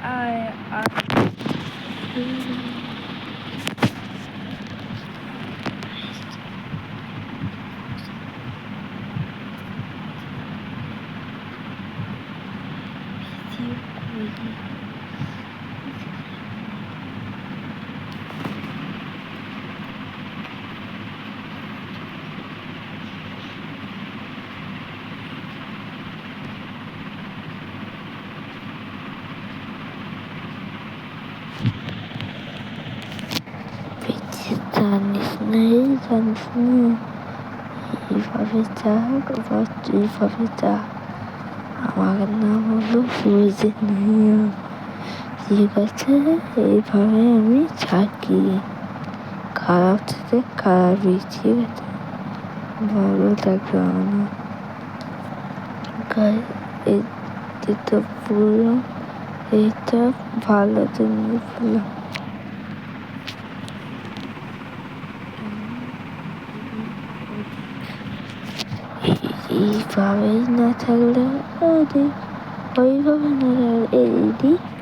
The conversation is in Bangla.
আর জানিস না এইভাবে যাক বা এইভাবে যা। আমার নাম হলো সুজিনিয়া। ঠিক আছে, এইভাবে আমি থাকি। খারাপ থেকে খারাপই, ঠিক আছে, ভালো থাকে না। এইটা পুরো এইটা ভালো জিনিস বললাম। এইভাবেই না থাকলে ওইভাবে না থাকলে